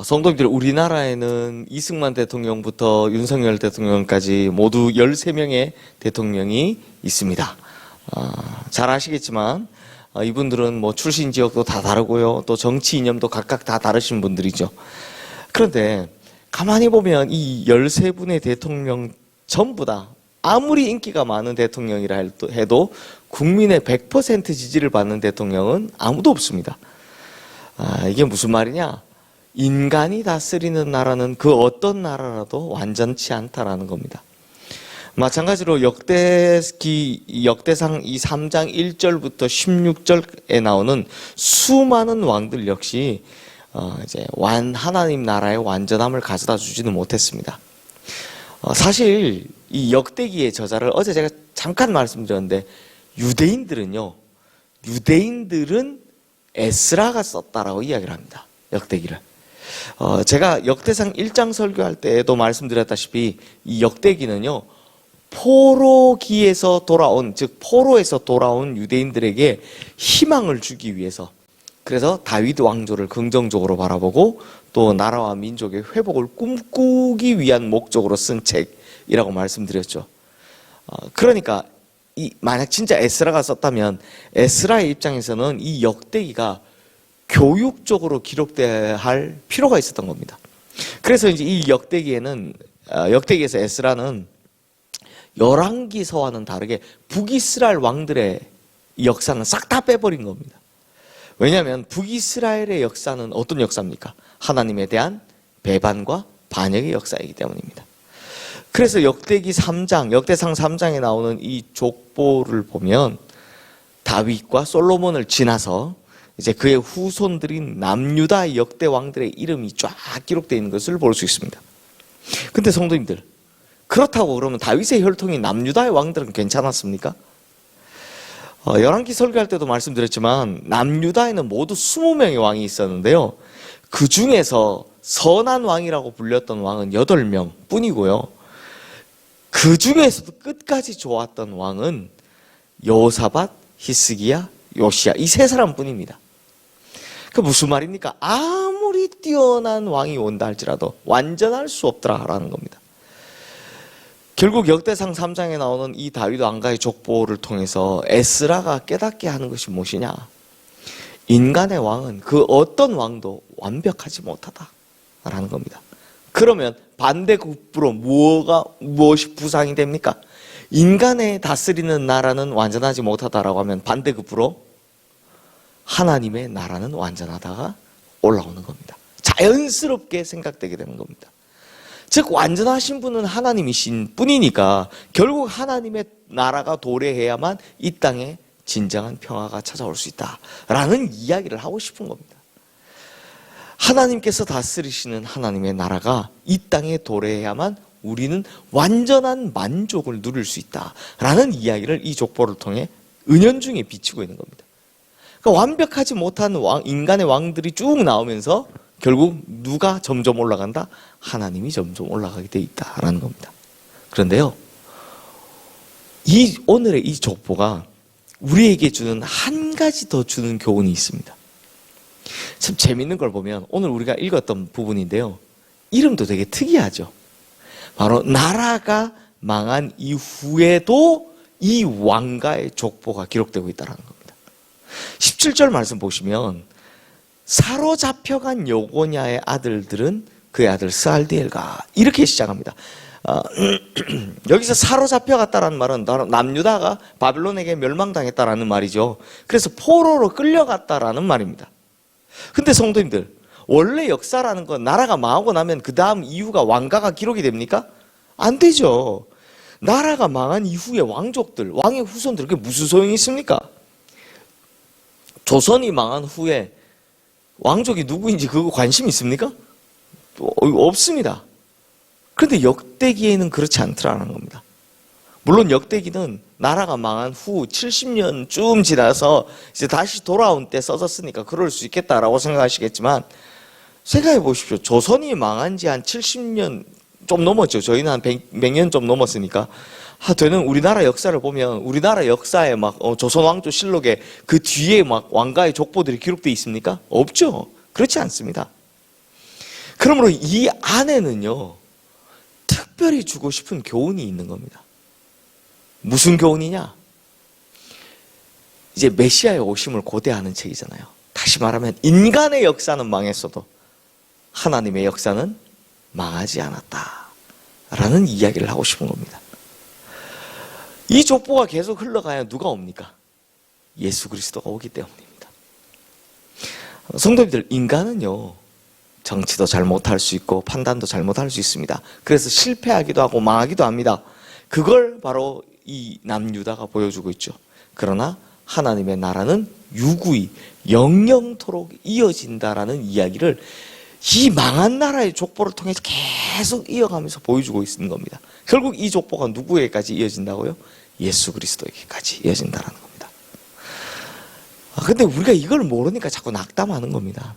성도님들, 우리나라에는 이승만 대통령부터 윤석열 대통령까지 모두 13명의 대통령이 있습니다. 잘 아시겠지만 이분들은 뭐 출신 지역도 다 다르고요. 또 정치 이념도 각각 다 다르신 분들이죠. 그런데 가만히 보면 이 13분의 대통령 전부 다 아무리 인기가 많은 대통령이라 해도 국민의 100% 지지를 받는 대통령은 아무도 없습니다. 이게 무슨 말이냐? 인간이 다스리는 나라는 그 어떤 나라라도 완전치 않다라는 겁니다. 마찬가지로 역대상 이 3장 1절부터 16절에 나오는 수많은 왕들 역시 이제 하나님 나라의 완전함을 가져다 주지는 못했습니다. 사실 이 역대기의 저자를 어제 제가 잠깐 말씀드렸는데 유대인들은 에스라가 썼다라고 이야기를 합니다. 역대기를. 제가 역대상 1장 설교할 때에도 말씀드렸다시피 이 역대기는요, 포로기에서 돌아온, 즉 포로에서 돌아온 유대인들에게 희망을 주기 위해서, 그래서 다윗 왕조를 긍정적으로 바라보고 또 나라와 민족의 회복을 꿈꾸기 위한 목적으로 쓴 책이라고 말씀드렸죠. 그러니까 만약 진짜 에스라가 썼다면 에스라의 입장에서는 이 역대기가 교육적으로 기록돼야 할 필요가 있었던 겁니다. 그래서 이제 이 역대기에서 에스라는 열왕기서와는 다르게 북이스라엘 왕들의 역사는 싹 다 빼버린 겁니다. 왜냐하면 북이스라엘의 역사는 어떤 역사입니까? 하나님에 대한 배반과 반역의 역사이기 때문입니다. 그래서 역대상 3장에 나오는 이 족보를 보면 다윗과 솔로몬을 지나서 이제 그의 후손들인 남유다의 역대 왕들의 이름이 쫙 기록되어 있는 것을 볼 수 있습니다. 근데 성도님들, 그렇다고 그러면 다윗의 혈통인 남유다의 왕들은 괜찮았습니까? 열왕기 설교할 때도 말씀드렸지만 남유다에는 모두 20명의 왕이 있었는데요, 그 중에서 선한 왕이라고 불렸던 왕은 8명 뿐이고요, 그 중에서도 끝까지 좋았던 왕은 여호사밧, 히스기야, 요시야, 이 3사람 뿐입니다. 그 무슨 말입니까? 아무리 뛰어난 왕이 온다 할지라도 완전할 수 없더라라는 겁니다. 결국 역대상 3장에 나오는 이 다윗 왕가의 족보를 통해서 에스라가 깨닫게 하는 것이 무엇이냐? 인간의 왕은 그 어떤 왕도 완벽하지 못하다라는 겁니다. 그러면 반대급부로 무엇이 부상이 됩니까? 인간의 다스리는 나라는 완전하지 못하다라고 하면 반대급부로 하나님의 나라는 완전하다가 올라오는 겁니다. 자연스럽게 생각되게 되는 겁니다. 즉 완전하신 분은 하나님이신 뿐이니까 결국 하나님의 나라가 도래해야만 이 땅에 진정한 평화가 찾아올 수 있다라는 이야기를 하고 싶은 겁니다. 하나님께서 다스리시는 하나님의 나라가 이 땅에 도래해야만 우리는 완전한 만족을 누릴 수 있다라는 이야기를 이 족보를 통해 은연중에 비추고 있는 겁니다. 그러니까 완벽하지 못한 인간의 왕들이 쭉 나오면서 결국 누가 점점 올라간다? 하나님이 점점 올라가게 돼 있다라는 겁니다. 그런데요, 오늘의 이 족보가 우리에게 주는 한 가지 더 주는 교훈이 있습니다. 참 재밌는 걸 보면 오늘 우리가 읽었던 부분인데요, 이름도 되게 특이하죠. 바로 나라가 망한 이후에도 이 왕가의 족보가 기록되고 있다는 겁니다. 17절 말씀 보시면 사로잡혀간 여고냐의 아들들은 그의 아들 스알디엘과 이렇게 시작합니다. 여기서 사로잡혀갔다라는 말은 남유다가 바빌론에게 멸망당했다라는 말이죠. 그래서 포로로 끌려갔다라는 말입니다. 근데 성도님들, 원래 역사라는 건 나라가 망하고 나면 그 다음 이후가 왕가가 기록이 됩니까? 안 되죠. 나라가 망한 이후에 왕족들, 왕의 후손들, 그게 무슨 소용이 있습니까? 조선이 망한 후에 왕족이 누구인지 그거 관심 있습니까? 없습니다. 그런데 역대기에는 그렇지 않더라는 겁니다. 물론 역대기는 나라가 망한 후 70년쯤 지나서 이제 다시 돌아온 때 써졌으니까 그럴 수 있겠다라고 생각하시겠지만, 생각해 보십시오. 조선이 망한 지 한 70년 좀 넘었죠. 저희는 한 100년 좀 넘었으니까. 되는 우리나라 역사를 보면 우리나라 역사에 막 조선 왕조 실록에 그 뒤에 막 왕가의 족보들이 기록되어 있습니까? 없죠. 그렇지 않습니다. 그러므로 이 안에는요, 특별히 주고 싶은 교훈이 있는 겁니다. 무슨 교훈이냐? 이제 메시아의 오심을 고대하는 책이잖아요. 다시 말하면 인간의 역사는 망했어도 하나님의 역사는 망하지 않았다 라는 이야기를 하고 싶은 겁니다. 이 족보가 계속 흘러가야 누가 옵니까? 예수 그리스도가 오기 때문입니다. 성도님들, 인간은요, 정치도 잘못할 수 있고 판단도 잘못할 수 있습니다. 그래서 실패하기도 하고 망하기도 합니다. 그걸 바로 이 남유다가 보여주고 있죠. 그러나 하나님의 나라는 유구히 영영토록 이어진다라는 이야기를 이 망한 나라의 족보를 통해서 계속 이어가면서 보여주고 있는 겁니다. 결국 이 족보가 누구에게까지 이어진다고요? 예수 그리스도에게까지 이어진다라는 겁니다. 근데 우리가 이걸 모르니까 자꾸 낙담하는 겁니다.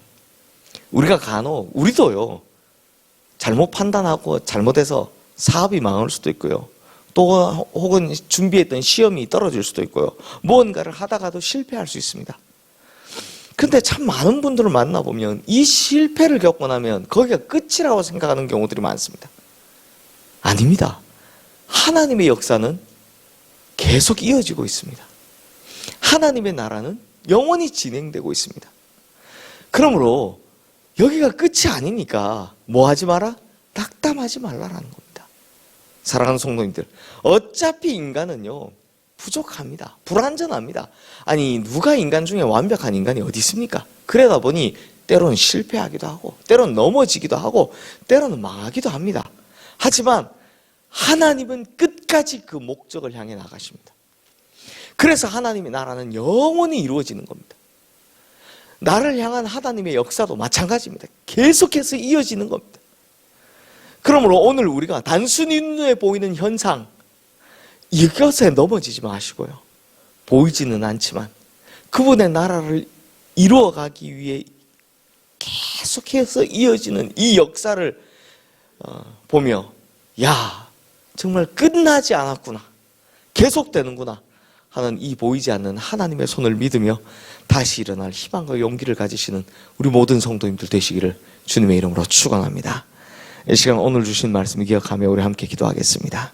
우리가 간혹, 우리도요, 잘못 판단하고 잘못해서 사업이 망할 수도 있고요. 또 혹은 준비했던 시험이 떨어질 수도 있고요. 무언가를 하다가도 실패할 수 있습니다. 근데 참 많은 분들을 만나보면 이 실패를 겪고 나면 거기가 끝이라고 생각하는 경우들이 많습니다. 아닙니다. 하나님의 역사는 계속 이어지고 있습니다. 하나님의 나라는 영원히 진행되고 있습니다. 그러므로 여기가 끝이 아니니까 뭐 하지 마라? 낙담하지 말라라는 겁니다. 사랑하는 성도님들, 어차피 인간은요, 부족합니다. 불완전합니다. 아니, 누가 인간 중에 완벽한 인간이 어디 있습니까? 그러다 보니 때로는 실패하기도 하고, 때로는 넘어지기도 하고, 때로는 망하기도 합니다. 하지만 하나님은 끝까지 그 목적을 향해 나가십니다. 그래서 하나님의 나라는 영원히 이루어지는 겁니다. 나를 향한 하나님의 역사도 마찬가지입니다. 계속해서 이어지는 겁니다. 그러므로 오늘 우리가 단순히 눈에 보이는 현상, 이것에 넘어지지 마시고요. 보이지는 않지만 그분의 나라를 이루어가기 위해 계속해서 이어지는 이 역사를 보며, 야, 정말 끝나지 않았구나, 계속되는구나 하는 이 보이지 않는 하나님의 손을 믿으며 다시 일어날 희망과 용기를 가지시는 우리 모든 성도님들 되시기를 주님의 이름으로 축원합니다. 이 시간 오늘 주신 말씀 기억하며 우리 함께 기도하겠습니다.